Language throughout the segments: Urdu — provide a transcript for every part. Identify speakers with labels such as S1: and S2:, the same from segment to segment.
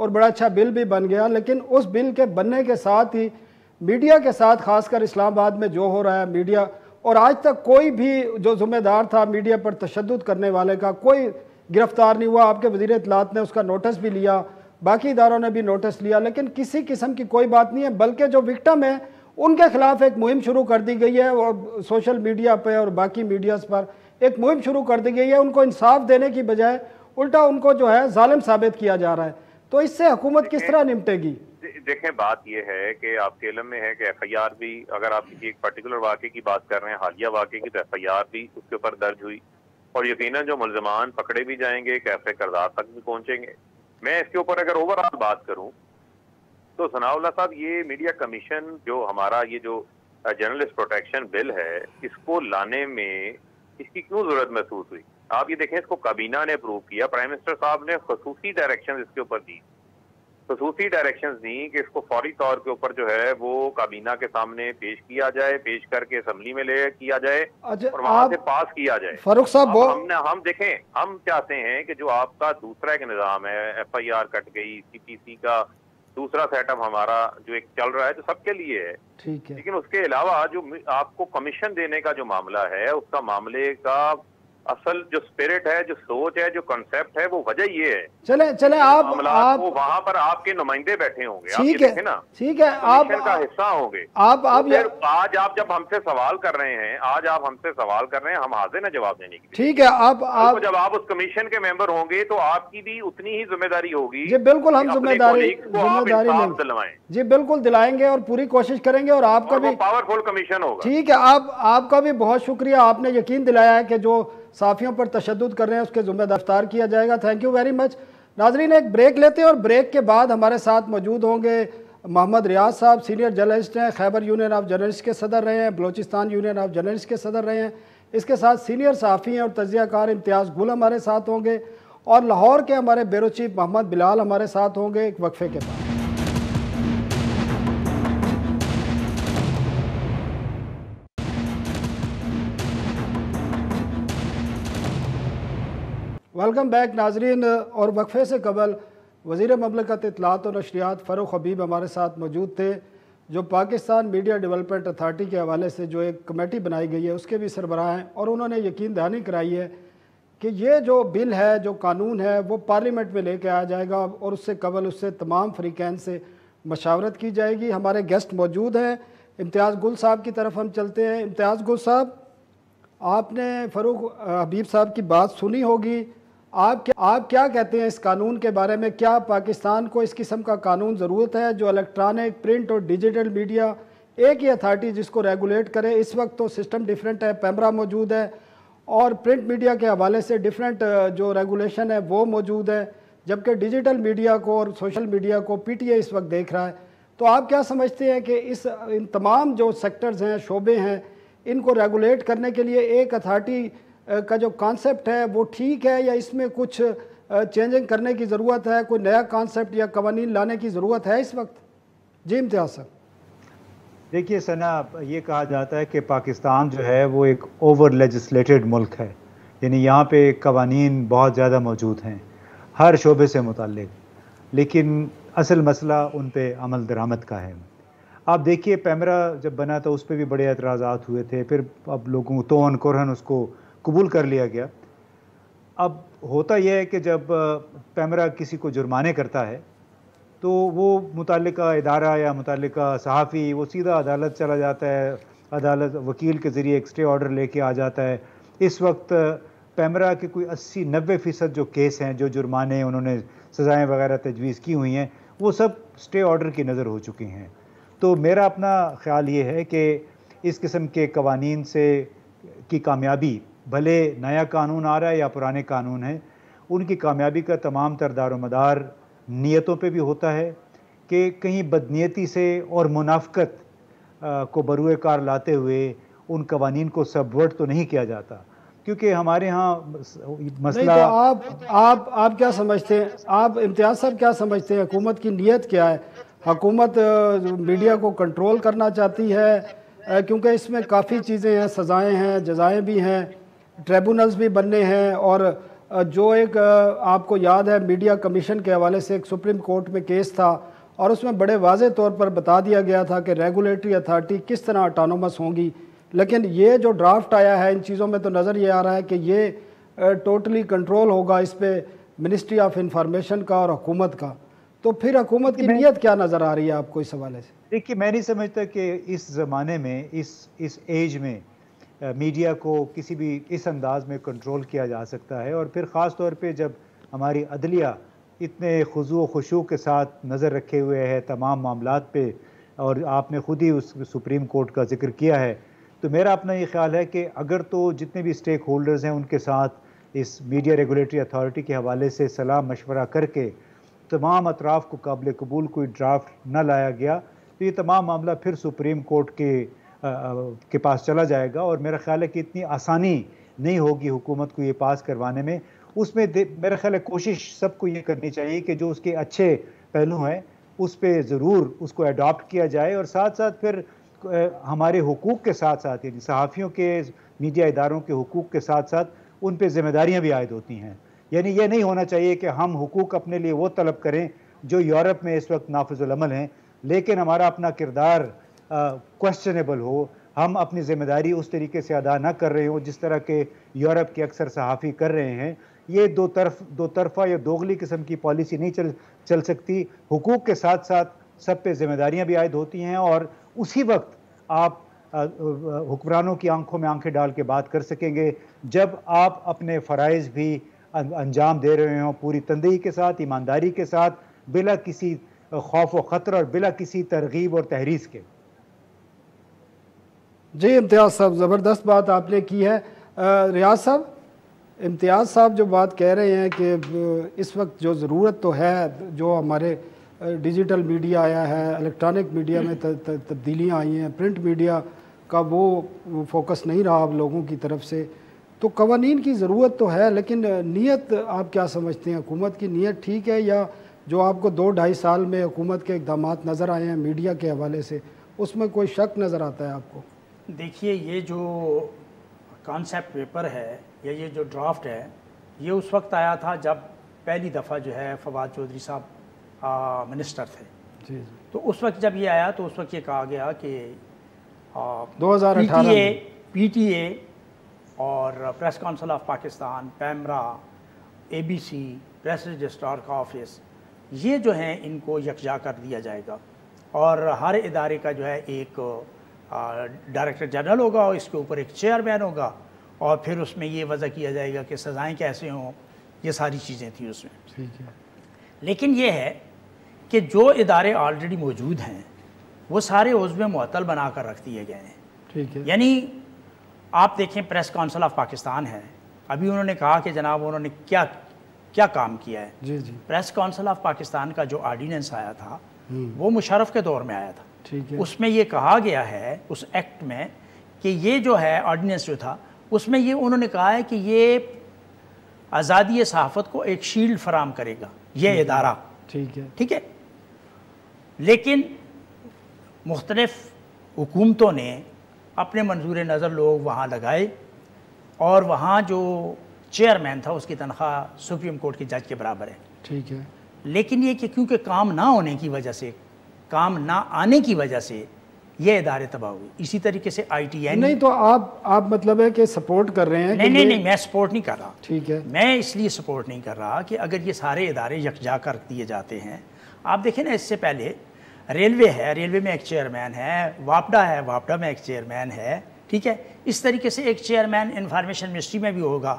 S1: اور بڑا اچھا بل بھی بن گیا، لیکن اس بل کے بننے کے ساتھ ہی میڈیا کے ساتھ خاص کر اسلام آباد میں جو ہو رہا ہے میڈیا، اور آج تک کوئی بھی جو ذمہ دار تھا میڈیا پر تشدد کرنے والے کا کوئی گرفتار نہیں ہوا. آپ کے وزیر اطلاعات نے اس کا نوٹس بھی لیا، باقی اداروں نے بھی نوٹس لیا، لیکن کسی قسم کی کوئی بات نہیں ہے. بلکہ جو وکٹم ہے ان کے خلاف ایک مہم شروع کر دی گئی ہے، اور سوشل میڈیا پہ اور باقی میڈیاز پر ایک مہم شروع کر دی گئی ہے. ان کو انصاف دینے کی بجائے الٹا ان کو جو ہے ظالم ثابت کیا جا رہا ہے. تو اس سے حکومت کس طرح نمٹے گی؟
S2: دیکھیں بات یہ ہے کہ آپ کے علم میں ہے کہ ایف آئی آر بھی، اگر آپ کسی ایک پرٹیکولر واقعے کی بات کر رہے ہیں، حالیہ واقعے کی، تو ایف آئی آر بھی اس کے اوپر درج ہوئی، اور یقیناً جو ملزمان پکڑے بھی جائیں گے، کیسے کردار تک بھی پہنچیں گے. میں اس کے اوپر اگر اوور آل بات کروں تو ثناء اللہ صاحب، یہ میڈیا کمیشن جو ہمارا یہ جو جرنلسٹ پروٹیکشن بل ہے، اس کو لانے میں اس کی کیوں ضرورت محسوس ہوئی؟ آپ یہ دیکھیں، اس کو کابینہ نے اپروو کیا، پرائم منسٹر صاحب نے خصوصی ڈائریکشن اس کے اوپر دی، خصوصی ڈائریکشنز دیں کہ اس کو فوری طور کے اوپر جو ہے وہ کابینہ کے سامنے پیش کیا جائے، پیش کر کے اسمبلی میں لے کیا جائے اور وہاں سے پاس کیا جائے.
S1: فاروق صاحب
S2: ہم دیکھیں، ہم چاہتے ہیں کہ جو آپ کا دوسرا ایک نظام ہے، ایف آئی آر کٹ گئی، سی پی سی کا دوسرا سیٹ اپ ہمارا جو ایک چل رہا ہے جو سب کے لیے ہے، لیکن اس کے علاوہ جو آپ کو کمیشن دینے کا جو معاملہ ہے، اس کا معاملے کا اصل جو اسپرٹ ہے، جو سوچ ہے، جو کنسپٹ ہے، وہ وجہ یہ ہے.
S1: چلیں آپ
S2: وہاں پر آپ کے نمائندے بیٹھے ہوں گے،
S1: ٹھیک ہے نا، ٹھیک ہے، آپ
S2: کا حصہ ہوں گے.
S1: آپ
S2: آج آپ جب ہم سے سوال کر رہے ہیں، ہم حاضر ہیں جواب دینے کی.
S1: ٹھیک ہے، آپ
S2: جب آپ اس کمیشن کے ممبر ہوں گے تو آپ کی بھی اتنی ہی ذمہ داری ہوگی.
S1: جی بالکل، ہم ذمہ داری
S2: دلوائیں.
S1: جی بالکل دلائیں گے اور پوری کوشش کریں گے، اور آپ کا بھی
S2: پاورفل کمیشن ہوگا.
S1: ٹھیک ہے، آپ کا بھی بہت شکریہ، آپ نے یقین دلایا ہے کہ جو صحافیوں پر تشدد کر رہے ہیں اس کے ذمہ دار کیا جائے گا. Thank you very much. ناظرین، ایک بریک لیتے ہیں اور بریک کے بعد ہمارے ساتھ موجود ہوں گے محمد ریاض صاحب، سینئر جرنلسٹ ہیں، خیبر یونین آف جرنلسٹ کے صدر رہے ہیں، بلوچستان یونین آف جرنلسٹ کے صدر رہے ہیں. اس کے ساتھ سینئر صحافی ہیں اور تجزیہ کار امتیاز گل ہمارے ساتھ ہوں گے، اور لاہور کے ہمارے بیورو چیف محمد بلال ہمارے ساتھ ہوں گے ایک وقفے کے بعد. ویلکم بیک ناظرین. اور وقفے سے قبل وزیر مملکت اطلاعات و نشریات فاروق حبیب ہمارے ساتھ موجود تھے، جو پاکستان میڈیا ڈیولپمنٹ اتھارٹی کے حوالے سے جو ایک کمیٹی بنائی گئی ہے اس کے بھی سربراہ ہیں، اور انہوں نے یقین دہانی کرائی ہے کہ یہ جو بل ہے، جو قانون ہے، وہ پارلیمنٹ میں لے کے آیا جائے گا، اور اس سے قبل اس سے تمام فریقین سے مشاورت کی جائے گی. ہمارے گیسٹ موجود ہیں. امتیاز گل صاحب کی طرف ہم چلتے ہیں. امتیاز گل صاحب، آپ نے فاروق حبیب صاحب کی بات سنی ہوگی، آپ کیا کہتے ہیں اس قانون کے بارے میں؟ کیا پاکستان کو اس قسم کا قانون ضرورت ہے جو الیکٹرانک، پرنٹ اور ڈیجیٹل میڈیا ایک ہی اتھارٹی جس کو ریگولیٹ کرے؟ اس وقت تو سسٹم ڈیفرنٹ ہے، پیمرا موجود ہے، اور پرنٹ میڈیا کے حوالے سے ڈیفرنٹ جو ریگولیشن ہے وہ موجود ہے، جبکہ ڈیجیٹل میڈیا کو اور سوشل میڈیا کو پی ٹی اے اس وقت دیکھ رہا ہے. تو آپ کیا سمجھتے ہیں کہ ان تمام جو سیکٹرز ہیں، شعبے ہیں، ان کو ریگولیٹ کرنے کے لیے ایک اتھارٹی کا جو کانسیپٹ ہے وہ ٹھیک ہے، یا اس میں کچھ چینجنگ کرنے کی ضرورت ہے؟ کوئی نیا کانسیپٹ یا قوانین لانے کی ضرورت ہے اس وقت؟ جی امتیاز صاحب.
S3: دیکھیے ثنا، یہ کہا جاتا ہے کہ پاکستان جو ہے وہ ایک اوور لیجسلیٹڈ ملک ہے، یعنی یہاں پہ قوانین بہت زیادہ موجود ہیں ہر شعبے سے متعلق، لیکن اصل مسئلہ ان پہ عمل درآمد کا ہے. آپ دیکھیے، پیمرا جب بنا تو اس پہ بھی بڑے اعتراضات ہوئے تھے، پھر اب لوگوں توہن کرہن اس کو قبول کر لیا گیا. اب ہوتا یہ ہے کہ جب پیمرا کسی کو جرمانے کرتا ہے تو وہ متعلقہ ادارہ یا متعلقہ صحافی وہ سیدھا عدالت چلا جاتا ہے، عدالت وکیل کے ذریعے ایک اسٹے آرڈر لے کے آ جاتا ہے. اس وقت پیمرا کے کوئی 80-90% جو کیس ہیں، جو جرمانے انہوں نے سزائیں وغیرہ تجویز کی ہوئی ہیں، وہ سب اسٹے آرڈر کی نظر ہو چکی ہیں. تو میرا اپنا خیال یہ ہے کہ اس قسم کے قوانین سے کی کامیابی، بھلے نیا قانون آ رہا ہے یا پرانے قانون ہیں، ان کی کامیابی کا تمام تر دار و مدار نیتوں پہ بھی ہوتا ہے کہ کہیں بدنیتی سے اور منافقت کو بروئے کار لاتے ہوئے ان قوانین کو سبورٹ تو نہیں کیا جاتا. کیونکہ ہمارے ہاں مسئلہ
S1: آپ کیا سمجھتے ہیں؟ آپ امتیاز صاحب کیا سمجھتے ہیں؟ حکومت کی نیت کیا ہے؟ حکومت میڈیا کو کنٹرول کرنا چاہتی ہے؟ کیونکہ اس میں کافی چیزیں ہیں، سزائیں ہیں، جزائیں بھی ہیں، ٹریبونلز بھی بننے ہیں، اور جو ایک آپ کو یاد ہے میڈیا کمیشن کے حوالے سے ایک سپریم کورٹ میں کیس تھا اور اس میں بڑے واضح طور پر بتا دیا گیا تھا کہ ریگولیٹری اتھارٹی کس طرح اٹانومس ہوں گی، لیکن یہ جو ڈرافٹ آیا ہے ان چیزوں میں تو نظر یہ آ رہا ہے کہ یہ ٹوٹلی کنٹرول ہوگا اس پہ منسٹری آف انفارمیشن کا اور حکومت کا. تو پھر حکومت کی نیت کیا نظر آ رہی ہے آپ کو اس حوالے سے؟
S3: دیکھیے میں نہیں سمجھتا کہ اس زمانے میں اس ایج میں میڈیا کو کسی بھی اس انداز میں کنٹرول کیا جا سکتا ہے، اور پھر خاص طور پہ جب ہماری عدلیہ اتنے خضوع و خشوع کے ساتھ نظر رکھے ہوئے ہے تمام معاملات پہ، اور آپ نے خود ہی اس سپریم کورٹ کا ذکر کیا ہے. تو میرا اپنا یہ خیال ہے کہ اگر تو جتنے بھی اسٹیک ہولڈرز ہیں ان کے ساتھ اس میڈیا ریگولیٹری اتھارٹی کے حوالے سے صلاح مشورہ کر کے تمام اطراف کو قابل قبول کوئی ڈرافٹ نہ لایا گیا تو یہ تمام معاملہ پھر سپریم کورٹ کے پاس چلا جائے گا، اور میرا خیال ہے کہ اتنی آسانی نہیں ہوگی حکومت کو یہ پاس کروانے میں. اس میں میرا خیال ہے کوشش سب کو یہ کرنی چاہیے کہ جو اس کے اچھے پہلو ہیں اس پہ ضرور اس کو اڈاپٹ کیا جائے، اور ساتھ ساتھ پھر ہمارے حقوق کے ساتھ ساتھ یعنی صحافیوں کے، میڈیا اداروں کے حقوق کے ساتھ ساتھ ان پہ ذمہ داریاں بھی عائد ہوتی ہیں. یعنی یہ نہیں ہونا چاہیے کہ ہم حقوق اپنے لیے وہ طلب کریں جو یورپ میں اس وقت نافذ العمل ہیں، لیکن ہمارا اپنا کردار کوسچنیبل ہو، ہم اپنی ذمہ داری اس طریقے سے ادا نہ کر رہے ہوں جس طرح کہ یورپ کے اکثر صحافی کر رہے ہیں. یہ دو طرفہ یا دوغلی قسم کی پالیسی نہیں چل سکتی. حقوق کے ساتھ ساتھ سب پہ ذمہ داریاں بھی عائد ہوتی ہیں، اور اسی وقت آپ حکمرانوں کی آنکھوں میں آنکھیں ڈال کے بات کر سکیں گے جب آپ اپنے فرائض بھی انجام دے رہے ہوں پوری تندہی کے ساتھ، ایمانداری کے ساتھ، بلا کسی خوف و خطر اور بلا کسی ترغیب اور تحریض کے.
S1: جی امتیاز صاحب، زبردست بات آپ نے کی ہے. ریاض صاحب، امتیاز صاحب جو بات کہہ رہے ہیں کہ اس وقت جو ضرورت تو ہے، جو ہمارے ڈیجیٹل میڈیا آیا ہے، الیکٹرانک میڈیا میں تبدیلیاں آئی ہیں، پرنٹ میڈیا کا وہ فوکس نہیں رہا اب لوگوں کی طرف سے، تو قوانین کی ضرورت تو ہے، لیکن نیت آپ کیا سمجھتے ہیں؟ حکومت کی نیت ٹھیک ہے، یا جو آپ کو 2-2.5 سال میں حکومت کے اقدامات نظر آئے ہیں میڈیا کے حوالے سے، اس میں کوئی شک نظر آتا ہے آپ کو؟
S4: دیکھیے، یہ جو کانسیپٹ پیپر ہے یا یہ جو ڈرافٹ ہے، یہ اس وقت آیا تھا جب پہلی دفعہ جو ہے فواد چودھری صاحب منسٹر تھے. جی. تو اس وقت جب یہ آیا تو اس وقت یہ کہا گیا کہ
S1: 2018
S4: پی ٹی اے اور press council of Pakistan, PEMRA, A B C, press registrar کا آفس، یہ جو ہیں ان کو یکجا کر دیا جائے گا، اور ہر ادارے کا جو ہے ایک ڈائریکٹر جنرل ہوگا، اور اس کے اوپر ایک چیئرمین ہوگا، اور پھر اس میں یہ وضع کیا جائے گا کہ سزائیں کیسے ہوں. یہ ساری چیزیں تھیں اس میں.
S1: ٹھیک ہے.
S4: لیکن یہ ہے کہ جو ادارے آلریڈی موجود ہیں وہ سارے عضو معطل بنا کر رکھ دیے گئے ہیں.
S1: ٹھیک ہے.
S4: یعنی آپ دیکھیں پریس کونسل آف پاکستان ہے، ابھی انہوں نے کہا کہ جناب انہوں نے کیا کام کیا ہے.
S1: جی جی.
S4: پریس کونسل آف پاکستان کا جو آرڈیننس آیا تھا وہ مشرف کے دور میں آیا تھا.
S1: ٹھیک ہے.
S4: اس میں یہ کہا گیا ہے اس ایکٹ میں کہ یہ جو ہے آرڈیننس جو تھا اس میں یہ انہوں نے کہا ہے کہ یہ آزادی صحافت کو ایک شیلڈ فراہم کرے گا یہ ادارہ.
S1: ٹھیک ہے.
S4: ٹھیک ہے. لیکن مختلف حکومتوں نے اپنے منظور نظر لوگ وہاں لگائے، اور وہاں جو چیئرمین تھا اس کی تنخواہ سپریم کورٹ کے جج کے برابر ہے.
S1: ٹھیک ہے.
S4: لیکن یہ کہ کیونکہ کام نہ ہونے کی وجہ سے، کام نہ آنے کی وجہ سے یہ ادارے تباہ ہوئے. اسی طریقے سے آئی ٹی این.
S1: نہیں تو آپ مطلب ہے کہ سپورٹ کر رہے ہیں؟
S4: نہیں میں سپورٹ نہیں کر رہا.
S1: ٹھیک ہے.
S4: میں اس لیے سپورٹ نہیں کر رہا کہ اگر یہ سارے ادارے یکجا کر دیے جاتے ہیں، آپ دیکھیں نا اس سے پہلے ریلوے ہے، ریلوے میں ایک چیئرمین ہے، واپڈا ہے، واپڈا میں ایک چیئرمین ہے. ٹھیک ہے. اس طریقے سے ایک چیئرمین انفارمیشن منسٹری میں بھی ہوگا،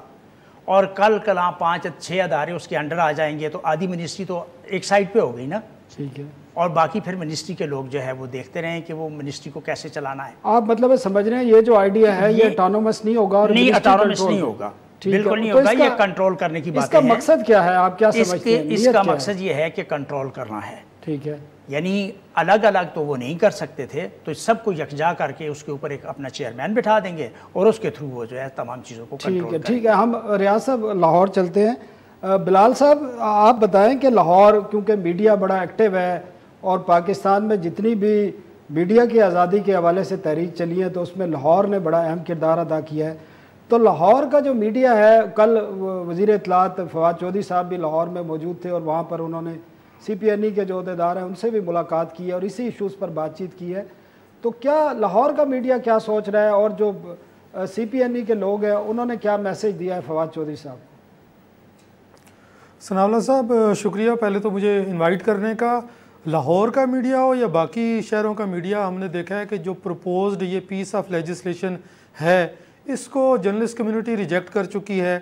S4: اور کلاں 5-6 ادارے اس کے انڈر آ جائیں گے، تو آدھی منسٹری تو ایک سائڈ پہ ہو گئی نا.
S1: ٹھیک ہے.
S4: اور باقی پھر منسٹری کے لوگ جو ہے وہ دیکھتے رہیں کہ وہ منسٹری کو کیسے چلانا ہے.
S1: آپ مطلب سمجھ رہے ہیں یہ جو آئیڈیا ہے یہ اٹانومس نہیں ہوگا؟ اور
S4: نہیں، اٹانومس نہیں ہوگا، بالکل نہیں ہوگا. یہ کنٹرول کرنے کی بات ہے.
S1: اس کا مقصد کیا ہے؟ آپ کیا سمجھتے ہیں؟
S4: اس کا مقصد یہ ہے کہ کنٹرول کرنا ہے.
S1: ٹھیک ہے.
S4: یعنی الگ الگ تو وہ نہیں کر سکتے تھے، تو سب کو یکجا کر کے اس کے اوپر ایک اپنا چیئرمین بٹھا دیں گے، اور اس کے تھرو وہ جو ہے تمام چیزوں کو کنٹرول کریں گے.
S1: ٹھیک ہے. ہم ریاض صاحب لاہور چلتے ہیں. بلال صاحب آپ بتائیں کہ لاہور کیونکہ میڈیا بڑا ایکٹیو ہے، اور پاکستان میں جتنی بھی میڈیا کی آزادی کے حوالے سے تحریک چلی ہے تو اس میں لاہور نے بڑا اہم کردار ادا کیا ہے. تو لاہور کا جو میڈیا ہے، کل وزیر اطلاعات فواد چودھری صاحب بھی لاہور میں موجود تھے اور وہاں پر انہوں نے سی پی این ای کے جو عہدیدار ہیں ان سے بھی ملاقات کی ہے اور اسی ایشوز پر بات چیت کی ہے. تو کیا لاہور کا میڈیا کیا سوچ رہا ہے اور جو سی پی این ای کے لوگ ہیں انہوں نے کیا میسیج دیا ہے فواد چودھری صاحب کو؟
S5: ثناء اللہ صاحب شکریہ پہلے تو مجھے انوائٹ کرنے کا. لاہور کا میڈیا ہو یا باقی شہروں کا میڈیا، ہم نے دیکھا ہے کہ جو پروپوزڈ یہ پیس آف لیجسلیشن ہے اس کو جرنلسٹ کمیونٹی ریجیکٹ کر چکی ہے،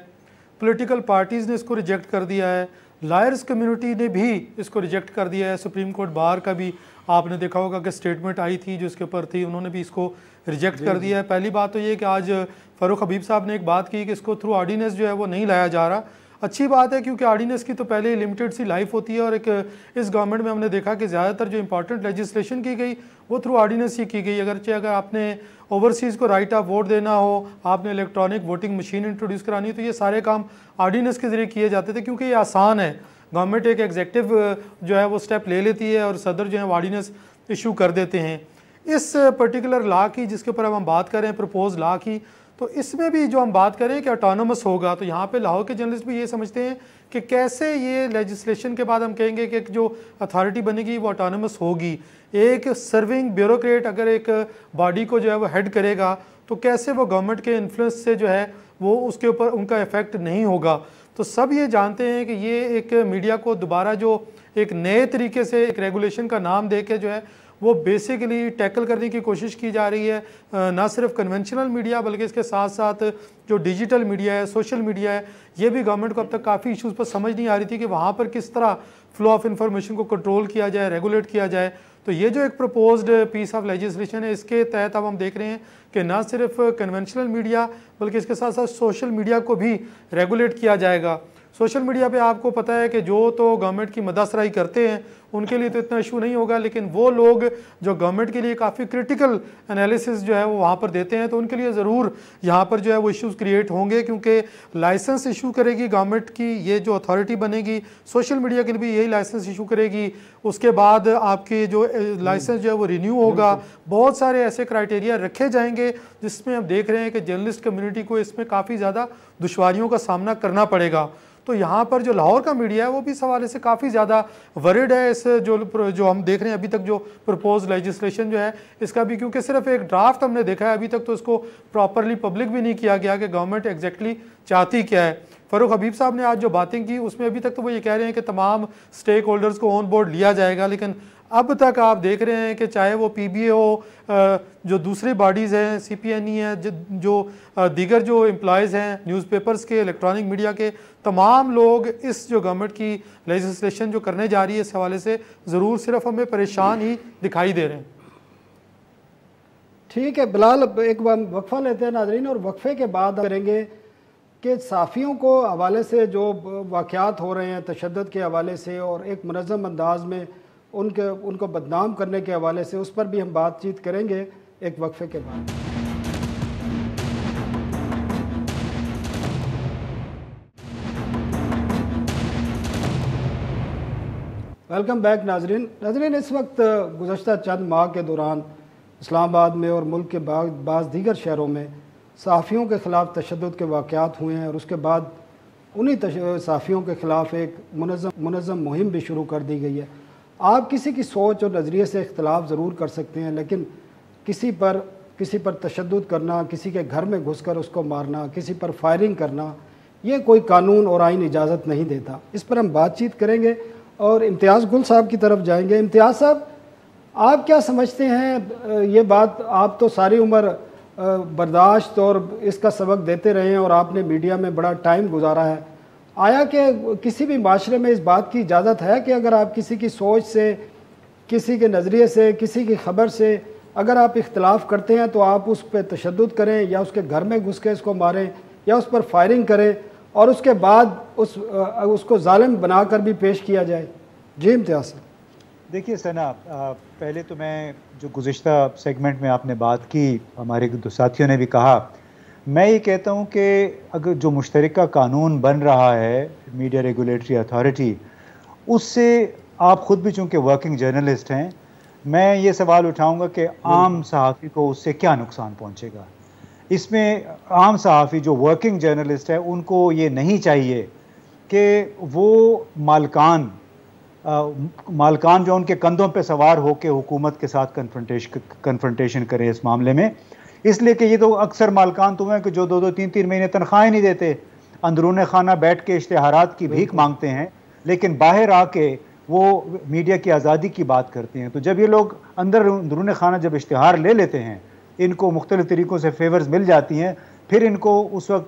S5: پولیٹیکل پارٹیز نے اس کو ریجیکٹ کر دیا ہے، لائرز کمیونٹی نے بھی اس کو ریجیکٹ کر دیا ہے. سپریم کورٹ بار کا بھی آپ نے دیکھا ہوگا کہ اسٹیٹمنٹ آئی تھی جو اس کے اوپر تھی، انہوں نے بھی اس کو ریجیکٹ کر دیا ہے. پہلی بات تو یہ کہ آج فاروق حبیب صاحب نے ایک بات کی کہ اس کو تھرو آرڈیننس جو ہے وہ نہیں لایا جا رہا. اچھی بات ہے کیونکہ آرڈیننس کی تو پہلے لمیٹڈ سی لائف ہوتی ہے اور ایک اس گورنمنٹ میں ہم نے دیکھا کہ زیادہ تر جو امپورٹنٹ لیجسلیشن کی گئی وہ تھرو آرڈیننس ہی کی گئی. اگرچہ اگر آپ نے اوورسیز کو رائٹ آف ووٹ دینا ہو، آپ نے الیکٹرانک ووٹنگ مشین انٹروڈیوس کرانی ہو، تو یہ سارے کام آرڈیننس کے ذریعے کیے جاتے تھے کیونکہ یہ آسان ہے. گورنمنٹ ایک ایگزیکٹو جو ہے وہ سٹیپ لے لیتی ہے اور صدر جو ہے آرڈیننس ایشو کر دیتے ہیں. اس پرٹیکولر لا کی جس کے اوپر اب ہم بات کریں پروپوز لا کی، تو اس میں بھی جو ہم بات کریں کہ آٹونومس ہوگا، تو یہاں پہ لاہور کے جرنلسٹ بھی یہ سمجھتے ہیں کہ کیسے یہ لیجسلیشن کے بعد ہم کہیں گے کہ جو اتھارٹی بنے گی وہ آٹونومس ہوگی. ایک سرونگ بیوروکریٹ اگر ایک باڈی کو جو ہے وہ ہیڈ کرے گا تو کیسے وہ گورنمنٹ کے انفلوئنس سے جو ہے وہ اس کے اوپر ان کا ایفیکٹ نہیں ہوگا. تو سب یہ جانتے ہیں کہ یہ ایک میڈیا کو دوبارہ جو ایک نئے طریقے سے ایک ریگولیشن کا نام دے کے جو ہے وہ بیسیکلی ٹیکل کرنے کی کوشش کی جا رہی ہے. نہ صرف کنونشنل میڈیا بلکہ اس کے ساتھ ساتھ جو ڈیجیٹل میڈیا ہے، سوشل میڈیا ہے، یہ بھی گورنمنٹ کو اب تک کافی ایشوز پر سمجھ نہیں آ رہی تھی کہ وہاں پر کس طرح فلو آف انفارمیشن کو کنٹرول کیا جائے، ریگولیٹ کیا جائے. تو یہ جو ایک پروپوزڈ پیس آف لیجسلیشن ہے اس کے تحت اب ہم دیکھ رہے ہیں کہ نہ صرف کنونشنل میڈیا بلکہ اس کے ساتھ ساتھ سوشل میڈیا کو بھی ریگولیٹ کیا جائے گا. سوشل میڈیا پہ آپ کو پتہ ہے کہ جو تو گورنمنٹ کی مداخلت کرتے ہیں ان کے لیے تو اتنا ایشو نہیں ہوگا، لیکن وہ لوگ جو گورنمنٹ کے لیے کافی کرٹیکل انالیسس جو ہے وہ وہاں پر دیتے ہیں تو ان کے لیے ضرور یہاں پر جو ہے وہ ایشوز کریٹ ہوں گے. کیونکہ لائسنس ایشو کرے گی گورنمنٹ کی یہ جو اتھارٹی بنے گی، سوشل میڈیا کے لیے بھی یہی لائسنس ایشو کرے گی. اس کے بعد آپ کے جو لائسنس جو ہے وہ رینیو ہوگا. بہت سارے ایسے کرائٹیریا رکھے جائیں گے جس میں ہم دیکھ رہے ہیں کہ جرنلسٹ کمیونٹی کو اس میں کافی زیادہ دشواریوں کا سامنا کرنا پڑے گا. تو یہاں پر جو لاہور کا میڈیا ہے وہ بھی اس حوالے سے کافی زیادہ ورڈ ہے اس جو ہم دیکھ رہے ہیں ابھی تک جو پروپوز لیجسلیشن جو ہے اس کا بھی، کیونکہ صرف ایک ڈرافٹ ہم نے دیکھا ہے ابھی تک، تو اس کو پراپرلی پبلک بھی نہیں کیا گیا کہ گورنمنٹ ایگزیکٹلی چاہتی کیا ہے. فاروق حبیب صاحب نے آج جو باتیں کی اس میں ابھی تک تو وہ یہ کہہ رہے ہیں کہ تمام سٹیک ہولڈرز کو آن بورڈ لیا جائے گا، لیکن اب تک آپ دیکھ رہے ہیں کہ چاہے وہ پی بی اے ہو، جو دوسری باڈیز ہیں، سی پی این ای ہے، جو دیگر جو امپلائیز ہیں نیوز پیپرز کے، الیکٹرانک میڈیا کے، تمام لوگ اس جو گورنمنٹ کی لیجسلیشن جو کرنے جا رہی ہے اس حوالے سے ضرور صرف ہمیں پریشان ہی دکھائی دے رہے ہیں.
S1: ٹھیک ہے بلال، ایک وقفہ لیتے ہیں ناظرین، اور وقفے کے بعد کریں گے کہ صحافیوں کو حوالے سے جو واقعات ہو رہے ہیں تشدد کے حوالے سے اور ایک منظم انداز میں ان کو بدنام کرنے کے حوالے سے، اس پر بھی ہم بات چیت کریں گے ایک وقفے کے بعد. ویلکم بیک ناظرین، اس وقت گزشتہ چند ماہ کے دوران اسلام آباد میں اور ملک کے بعض دیگر شہروں میں صحافیوں کے خلاف تشدد کے واقعات ہوئے ہیں اور اس کے بعد انہی صحافیوں کے خلاف ایک منظم مہم بھی شروع کر دی گئی ہے. آپ کسی کی سوچ اور نظریے سے اختلاف ضرور کر سکتے ہیں، لیکن کسی پر تشدد کرنا، کسی کے گھر میں گھس کر اس کو مارنا، کسی پر فائرنگ کرنا، یہ کوئی قانون اور آئین اجازت نہیں دیتا. اس پر ہم بات چیت کریں گے اور امتیاز گل صاحب کی طرف جائیں گے. امتیاز صاحب، آپ کیا سمجھتے ہیں؟ یہ بات آپ تو ساری عمر برداشت اور اس کا سبق دیتے رہے ہیں اور آپ نے میڈیا میں بڑا ٹائم گزارا ہے. آیا کہ کسی بھی معاشرے میں اس بات کی اجازت ہے کہ اگر آپ کسی کی سوچ سے، کسی کے نظریے سے، کسی کی خبر سے اگر آپ اختلاف کرتے ہیں تو آپ اس پہ تشدد کریں یا اس کے گھر میں گھس کے اس کو ماریں یا اس پر فائرنگ کریں اور اس کے بعد اس کو ظالم بنا کر بھی پیش کیا جائے؟ جی امتیاز صاحب.
S3: دیکھیے ثنا، پہلے تو میں جو گزشتہ سیگمنٹ میں آپ نے بات کی، ہمارے دو ساتھیوں نے بھی کہا، میں یہ کہتا ہوں کہ اگر جو مشترکہ قانون بن رہا ہے میڈیا ریگولیٹری اتھارٹی، اس سے آپ خود بھی چونکہ ورکنگ جرنلسٹ ہیں، میں یہ سوال اٹھاؤں گا کہ عام صحافی کو اس سے کیا نقصان پہنچے گا. اس میں عام صحافی جو ورکنگ جرنلسٹ ہے ان کو یہ نہیں چاہیے کہ وہ مالکان جو ان کے کندھوں پہ سوار ہو کے حکومت کے ساتھ کنفرنٹیشن کرے اس معاملے میں، اس لیے کہ یہ تو اکثر مالکان تو ہیں کہ جو 2-3 مہینے تنخواہیں نہیں دیتے، اندرون خانہ بیٹھ کے اشتہارات کی بھیک مانگتے ہیں، لیکن باہر آ کے وہ میڈیا کی آزادی کی بات کرتے ہیں۔ تو جب یہ لوگ اندرون خانہ جب اشتہار لے لیتے ہیں، ان کو مختلف طریقوں سے فیورز مل جاتی ہیں، پھر ان کو اس وقت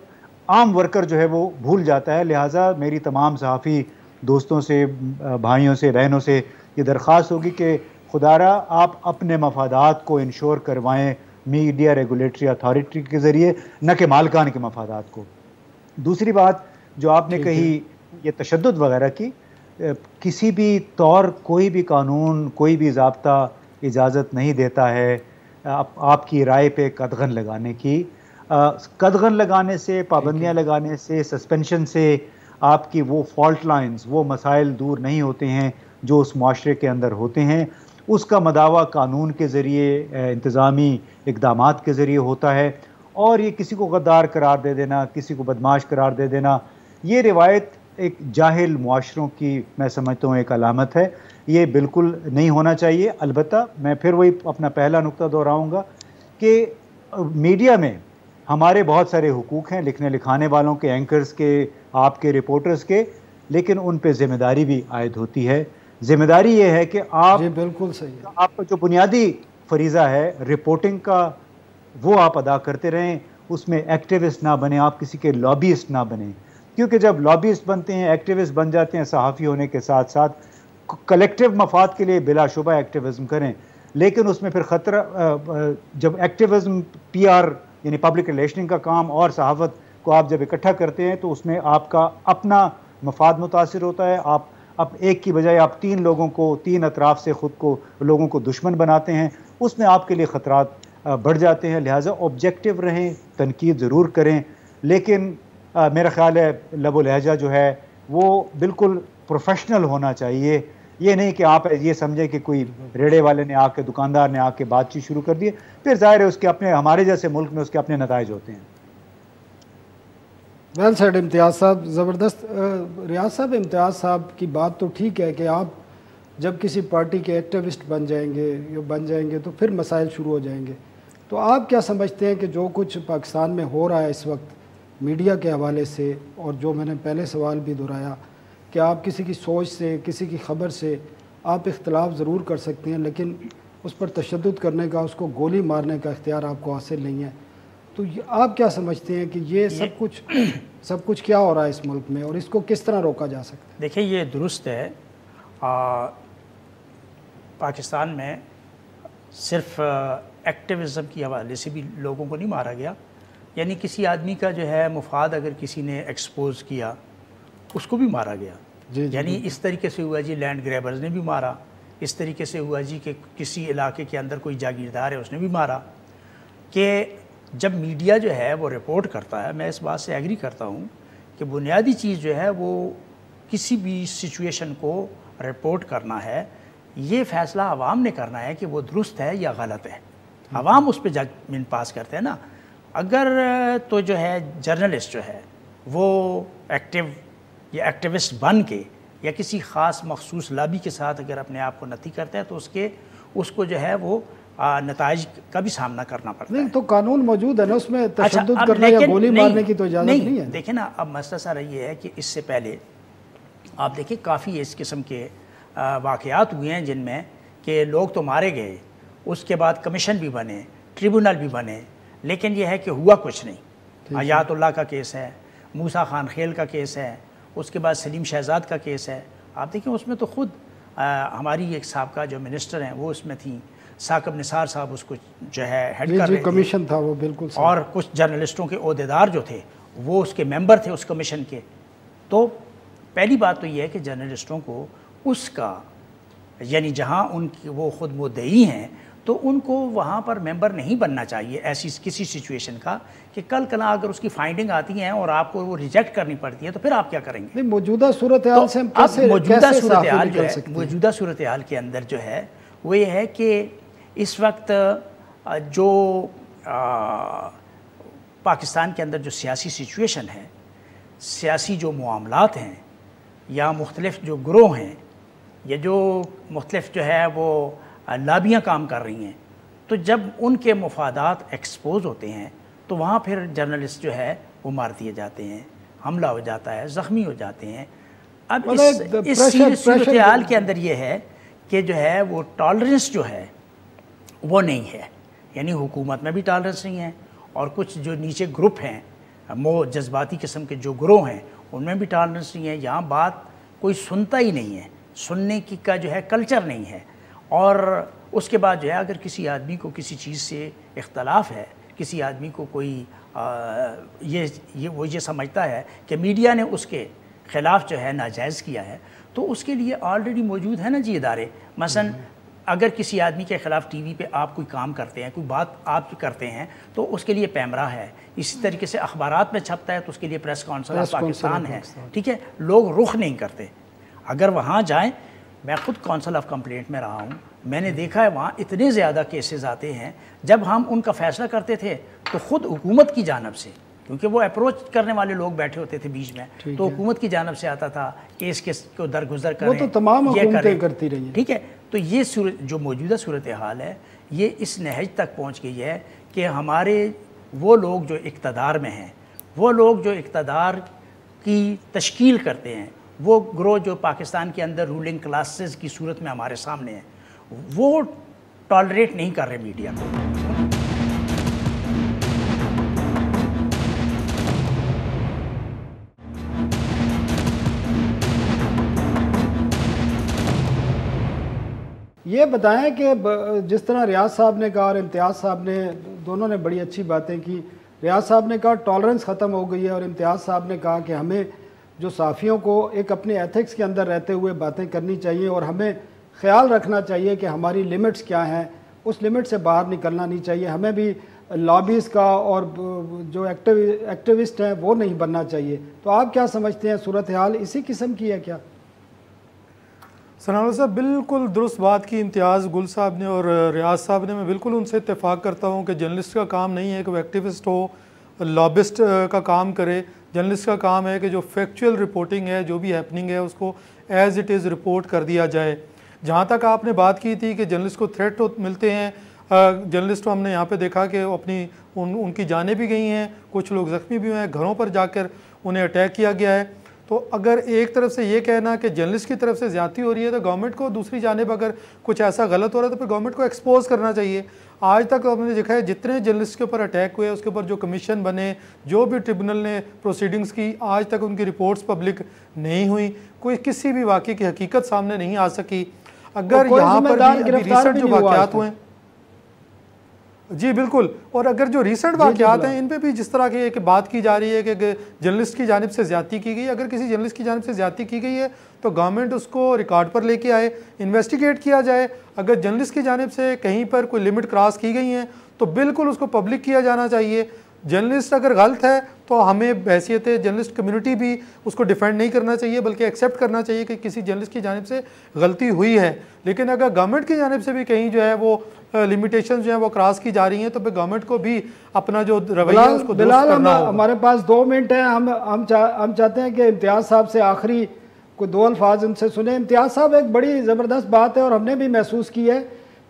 S3: عام ورکر جو ہے وہ بھول جاتا ہے۔ لہٰذا میری تمام صحافی دوستوں سے، بھائیوں سے، بہنوں سے یہ درخواست ہوگی کہ خدا را آپ اپنے مفادات کو انشور کروائیں میڈیا ریگولیٹری اتھارٹی کے ذریعے، نہ کہ مالکان کے مفادات کو۔ دوسری بات جو آپ نے کہی یہ تشدد وغیرہ کی، کسی بھی طور کوئی بھی قانون، کوئی بھی ضابطہ اجازت نہیں دیتا ہے آپ کی رائے پہ قدغن لگانے کی۔ قدغن لگانے سے، پابندیاں لگانے سے، سسپینشن سے آپ کی وہ فالٹ لائنز، وہ مسائل دور نہیں ہوتے ہیں جو اس معاشرے کے اندر ہوتے ہیں۔ اس کا مداوع قانون کے ذریعے، انتظامی اقدامات کے ذریعے ہوتا ہے، اور یہ کسی کو غدار قرار دے دینا، کسی کو بدماش قرار دے دینا، یہ روایت ایک جاہل معاشروں کی میں سمجھتا ہوں ایک علامت ہے۔ یہ بالکل نہیں ہونا چاہیے۔ البتہ میں پھر وہی اپنا پہلا نقطہ دہراؤں گا کہ میڈیا میں ہمارے بہت سارے حقوق ہیں، لکھنے لکھانے والوں کے، اینکرز کے، آپ کے رپورٹرز کے، لیکن ان پہ ذمہ داری بھی عائد ہوتی ہے۔ ذمہ داری یہ ہے کہ آپ
S1: بالکل صحیح،
S3: آپ کا جو بنیادی فریضہ ہے رپورٹنگ کا، وہ آپ ادا کرتے رہیں، اس میں ایکٹیوسٹ نہ بنیں، آپ کسی کے لابیسٹ نہ بنیں، کیونکہ جب لابیسٹ بنتے ہیں، ایکٹیوسٹ بن جاتے ہیں، صحافی ہونے کے ساتھ ساتھ کلیکٹیو مفاد کے لیے بلا شبہ ایکٹیوزم کریں، لیکن اس میں پھر خطرہ، جب ایکٹیوزم پی آر یعنی پبلک ریلیشننگ کا کام اور صحافت کو آپ جب اکٹھا کرتے ہیں تو اس میں آپ کا اپنا مفاد متاثر ہوتا ہے۔ آپ ایک کی بجائے آپ 3 لوگوں کو، 3 اطراف سے خود کو، لوگوں کو دشمن بناتے ہیں، اس میں آپ کے لیے خطرات بڑھ جاتے ہیں۔ لہٰذا آبجیکٹیو رہیں، تنقید ضرور کریں، لیکن میرا خیال ہے لب و لہجہ جو ہے وہ بالکل پروفیشنل ہونا چاہیے۔ یہ نہیں کہ آپ یہ سمجھیں کہ کوئی ریڑے والے نے آ کے، دکاندار نے آ کے بات چیت شروع کر دی، پھر ظاہر ہے اس کے اپنے، ہمارے جیسے ملک میں اس کے اپنے نتائج ہوتے ہیں۔
S1: ویل سیڈ امتیاز صاحب، زبردست۔ ریاض صاحب، امتیاز صاحب کی بات تو ٹھیک ہے کہ آپ جب کسی پارٹی کے ایکٹیوسٹ بن جائیں گے تو پھر مسائل شروع ہو جائیں گے۔ تو آپ کیا سمجھتے ہیں کہ جو کچھ پاکستان میں ہو رہا ہے اس وقت میڈیا کے حوالے سے، اور جو میں نے پہلے سوال بھی دہرایا کہ آپ کسی کی سوچ سے، کسی کی خبر سے آپ اختلاف ضرور کر سکتے ہیں، لیکن اس پر تشدد کرنے کا، اس کو گولی مارنے کا اختیار آپ کو حاصل نہیں ہے، تو آپ کیا سمجھتے ہیں کہ یہ سب کچھ کیا ہو رہا ہے اس ملک میں، اور اس کو کس طرح روکا جا سکتا ہے؟
S4: دیکھیں، یہ درست ہے، پاکستان میں صرف ایکٹیوزم کی حوالے سے بھی لوگوں کو نہیں مارا گیا، یعنی کسی آدمی کا جو ہے مفاد اگر کسی نے ایکسپوز کیا اس کو بھی مارا گیا۔ یعنی اس طریقے سے ہوا جی لینڈ گریبرز نے بھی مارا، اس طریقے سے ہوا جی کہ کسی علاقے کے اندر کوئی جاگیردار ہے اس نے بھی مارا۔ کہ جب میڈیا جو ہے وہ رپورٹ کرتا ہے، میں اس بات سے ایگری کرتا ہوں کہ بنیادی چیز جو ہے وہ کسی بھی سچویشن کو رپورٹ کرنا ہے، یہ فیصلہ عوام نے کرنا ہے کہ وہ درست ہے یا غلط ہے، عوام اس پہ ججمنٹ پاس کرتے ہیں نا۔ اگر تو جو ہے جرنلسٹ جو ہے وہ ایکٹیو یا ایکٹیوسٹ بن کے یا کسی خاص مخصوص لابی کے ساتھ اگر اپنے آپ کو نتی کرتا ہے تو اس کو جو ہے وہ نتائج کا بھی سامنا کرنا پڑتا ہے۔
S1: نہیں تو قانون موجود ہے نا، اس میں تشدد کرنے یا گولی مارنے کی تو اجازت نہیں ہے۔
S4: دیکھیں نا، اب مسئلہ سارا یہ ہے کہ اس سے پہلے آپ دیکھیں کافی اس قسم کے واقعات ہوئے ہیں جن میں کہ لوگ تو مارے گئے، اس کے بعد کمیشن بھی بنے، ٹریبونل بھی بنے، لیکن یہ ہے کہ ہوا کچھ نہیں۔ آیات اللہ کا کیس ہے، موسیٰ خان خیل کا کیس ہے، اس کے بعد سلیم شہزاد کا کیس ہے۔ آپ دیکھیں اس میں تو خود ہماری ایک سابقہ جو منسٹر ہیں وہ اس میں تھیں، ثاقب نثار صاحب اس کو جو ہے ہیڈ کر رہے تھے،
S1: کمیشن تھا وہ، بالکل،
S4: اور کچھ جرنلسٹوں کے عہدیدار جو تھے وہ اس کے ممبر تھے اس کمیشن کے۔ تو پہلی بات تو یہ ہے کہ جرنلسٹوں کو اس کا، یعنی جہاں ان کی وہ خود مدعی ہیں تو ان کو وہاں پر ممبر نہیں بننا چاہیے ایسی کسی سچویشن کا کہ کل کلا اگر اس کی فائنڈنگ آتی ہیں اور آپ کو وہ ریجیکٹ کرنی پڑتی ہے تو پھر آپ کیا کریں گے؟
S1: موجودہ صورتحال سے ہم کیسے
S4: موجودہ صورتحال کے اندر جو ہے وہ یہ ہے کہ اس وقت جو پاکستان کے اندر جو سیاسی سچویشن ہے، سیاسی جو معاملات ہیں یا مختلف جو گروہ ہیں یا جو مختلف جو ہے وہ لابیاں کام کر رہی ہیں، تو جب ان کے مفادات ایکسپوز ہوتے ہیں تو وہاں پھر جرنلسٹ جو ہے وہ مار دیے جاتے ہیں، حملہ ہو جاتا ہے، زخمی ہو جاتے ہیں۔ اب اس صورتحال کے اندر یہ ہے کہ جو ہے وہ ٹالرنس جو ہے وہ نہیں ہے، یعنی حکومت میں بھی ٹالرنس نہیں ہے، اور کچھ جو نیچے گروپ ہیں جذباتی قسم کے جو گروہ ہیں ان میں بھی ٹالرنس نہیں ہے۔ یہاں بات کوئی سنتا ہی نہیں ہے، سننے کی کا جو ہے کلچر نہیں ہے۔ اور اس کے بعد جو ہے اگر کسی آدمی کو کسی چیز سے اختلاف ہے، کسی آدمی کو کوئی وہ یہ سمجھتا ہے کہ میڈیا نے اس کے خلاف جو ہے ناجائز کیا ہے، تو اس کے لیے آلریڈی موجود ہے نا جی ادارے۔ مثلا اگر کسی آدمی کے خلاف ٹی وی پہ آپ کوئی کام کرتے ہیں، کوئی بات آپ کرتے ہیں، تو اس کے لیے پیمرا ہے۔ اسی طریقے سے اخبارات میں چھپتا ہے تو اس کے لیے پریس کونسل آف پاکستان ہے، ٹھیک ہے۔ لوگ رخ نہیں کرتے۔ اگر وہاں جائیں، میں خود کونسل آف کمپلینٹ میں رہا ہوں، میں نے دیکھا ہے وہاں اتنے زیادہ کیسز آتے ہیں، جب ہم ان کا فیصلہ کرتے تھے تو خود حکومت کی جانب سے، کیونکہ وہ اپروچ کرنے والے لوگ بیٹھے ہوتے تھے بیچ میں، تو حکومت کی جانب سے آتا تھا کیس کو درگزر کریں،
S1: وہ تو تمام حکومتیں کرتی رہی ہیں،
S4: ٹھیک ہے۔ تو یہ جو موجودہ صورتحال ہے یہ اس نہج تک پہنچ گئی ہے کہ ہمارے وہ لوگ جو اقتدار میں ہیں، وہ لوگ جو اقتدار کی تشکیل کرتے ہیں، وہ گروہ جو پاکستان کے اندر رولنگ کلاسز کی صورت میں ہمارے سامنے ہیں، وہ ٹالریٹ نہیں کر رہے میڈیا کو۔
S1: یہ بتائیں کہ جس طرح ریاض صاحب نے کہا اور امتیاز صاحب نے، دونوں نے بڑی اچھی باتیں کی۔ ریاض صاحب نے کہا ٹالرنس ختم ہو گئی ہے، اور امتیاز صاحب نے کہا کہ ہمیں جو صحافیوں کو ایک اپنے ایتھکس کے اندر رہتے ہوئے باتیں کرنی چاہیے، اور ہمیں خیال رکھنا چاہیے کہ ہماری لمٹس کیا ہیں، اس لمٹ سے باہر نکلنا نہیں چاہیے، ہمیں بھی لابیز کا اور جو ایکٹیوسٹ ہیں وہ نہیں بننا چاہیے۔ تو آپ کیا سمجھتے ہیں، صورتحال اسی قسم کی ہے کیا؟
S5: ثناءاللہ صاحب بالکل درست بات کی امتیاز گل صاحب نے اور ریاض صاحب نے، میں بالکل ان سے اتفاق کرتا ہوں کہ جرنلسٹ کا کام نہیں ہے کہ وہ ایکٹیوسٹ ہو، لابسٹ کا کام کرے۔ جرنلسٹ کا کام ہے کہ جو فیکچوئل رپورٹنگ ہے، جو بھی ہیپننگ ہے، اس کو ایز اٹ از رپورٹ کر دیا جائے۔ جہاں تک آپ نے بات کی تھی کہ جرنلسٹ کو تھریٹ ملتے ہیں، جرنلسٹ ہم نے یہاں پہ دیکھا کہ اپنی ان کی جانیں بھی گئی ہیں، کچھ لوگ زخمی بھی ہوئے ہیں، گھروں پر جا کر انہیں اٹیک کیا گیا ہے۔ تو اگر ایک طرف سے یہ کہنا کہ جرنلسٹ کی طرف سے زیادتی ہو رہی ہے تو گورنمنٹ کو دوسری جانب اگر کچھ ایسا غلط ہو رہا ہے تو پھر گورنمنٹ کو ایکسپوز کرنا چاہیے۔ آج تک ہم نے دیکھا ہے جتنے جرنلسٹ کے اوپر اٹیک ہوئے، اس کے اوپر جو کمیشن بنے، جو بھی ٹریبونل نے پروسیڈنگز کی، آج تک ان کی رپورٹس پبلک نہیں ہوئی، کوئی کسی بھی واقعے کی حقیقت سامنے نہیں آ سکی۔ اگر یہاں پر بھی ریسنٹ جو واقعات ہوئے، جی بالکل، اور اگر جو ریسنٹ واقعات ہیں ان پہ بھی جس طرح کی ایک بات کی جا رہی ہے کہ جرنلسٹ کی جانب سے زیادتی کی گئی، اگر کسی جرنلسٹ کی جانب سے زیادتی کی گئی ہے تو گورنمنٹ اس کو ریکارڈ پر لے کے آئے، انویسٹیگیٹ کیا جائے۔ اگر جرنلسٹ کی جانب سے کہیں پر کوئی لمٹ کراس کی گئی ہیں تو بالکل اس کو پبلک کیا جانا چاہیے۔ جرنلسٹ اگر غلط ہے تو ہمیں بحیثیت جرنلسٹ کمیونٹی بھی اس کو ڈیفینڈ نہیں کرنا چاہیے، بلکہ ایکسیپٹ کرنا چاہیے کہ کسی جرنلسٹ کی جانب سے غلطی ہوئی ہے۔ لیکن اگر گورنمنٹ کی جانب سے بھی کہیں جو ہے وہ لمیٹیشنز جو ہیں وہ کراس کی جا رہی ہیں تو پھر گورنمنٹ کو بھی اپنا جو رویہ ہے اس کو درست کرنا ہوگا۔
S1: ہمارے پاس 2 منٹ ہیں، ہم چاہتے ہیں کہ امتیاز صاحب سے آخری کوئی 2 الفاظ ان سے سنیں۔ امتیاز صاحب، ایک بڑی زبردست بات ہے اور ہم نے بھی محسوس کی ہے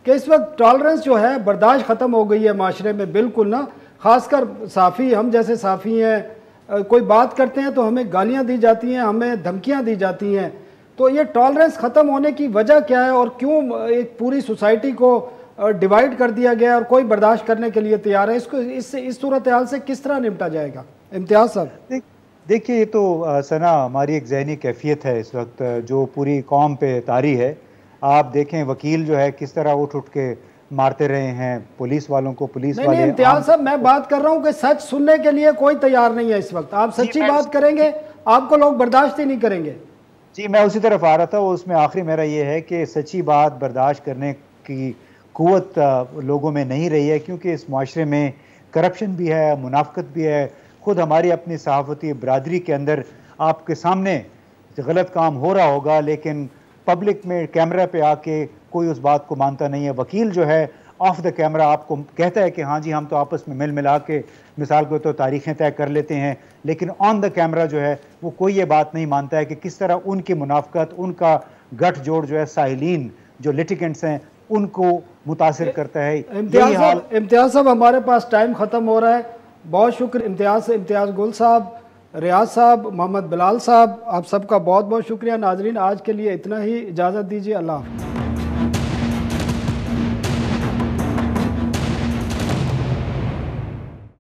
S1: کہ اس وقت ٹالرنس جو ہے، برداشت ختم ہو گئی ہے معاشرے میں بالکل نا، خاص کر صحافی، ہم جیسے صحافی ہیں، کوئی بات کرتے ہیں تو ہمیں گالیاں دی جاتی ہیں، ہمیں دھمکیاں دی جاتی ہیں۔ تو یہ ٹالرنس ختم ہونے کی وجہ کیا ہے، اور کیوں ایک پوری سوسائٹی کو ڈیوائیڈ کر دیا گیا اور کوئی برداشت کرنے کے لیے تیار ہے؟ اس صورتحال سے کس طرح نمٹا جائے گا؟ امتیاز صاحب
S3: دیکھیے، یہ تو ثنا ہماری ایک ذہنی کیفیت ہے اس وقت جو پوری قوم پہ طاری ہے۔ آپ دیکھیں وکیل جو ہے کس طرح اٹھ کے مارتے رہے ہیں پولیس والوں کو، پولیس والے۔
S1: نہیں امتیاز صاحب، میں بات کر رہا ہوں کہ سچ سننے کے لیے کوئی تیار نہیں ہے اس وقت۔ آپ سچی بات کریں گے، آپ کو لوگ برداشت ہی نہیں کریں گے۔
S3: جی میں اسی طرف آ رہا تھا، اس میں آخری میرا یہ ہے کہ سچی بات برداشت کرنے کی قوت لوگوں میں نہیں رہی ہے، کیونکہ اس معاشرے میں کرپشن بھی ہے، منافقت بھی ہے۔ خود ہماری اپنی صحافتی برادری کے اندر آپ کے سامنے غلط کام ہو رہا ہوگا، لیکن پبلک میں کیمرہ پہ آ کے کوئی اس بات کو مانتا نہیں ہے۔ وکیل جو ہے آف دا کیمرہ آپ کو کہتا ہے کہ ہاں جی ہم تو آپس میں مل ملا کے مثال کو تو تاریخیں طے کر لیتے ہیں، لیکن آن دا کیمرہ جو ہے وہ کوئی یہ بات نہیں مانتا ہے کہ کس طرح ان کی منافقت، ان کا گٹھ جوڑ جو ہے سائلین جو لٹیگنٹس ہیں ان کو متاثر کرتا ہے۔
S1: امتیاز صاحب ہمارے پاس ٹائم ختم ہو رہا ہے، بہت شکر امتیاز گل صاحب، ریاض صاحب، محمد بلال صاحب، آپ سب کا بہت بہت شکریہ۔ ناظرین آج کے لیے اتنا ہی، اجازت دیجیے، اللہ حافظ۔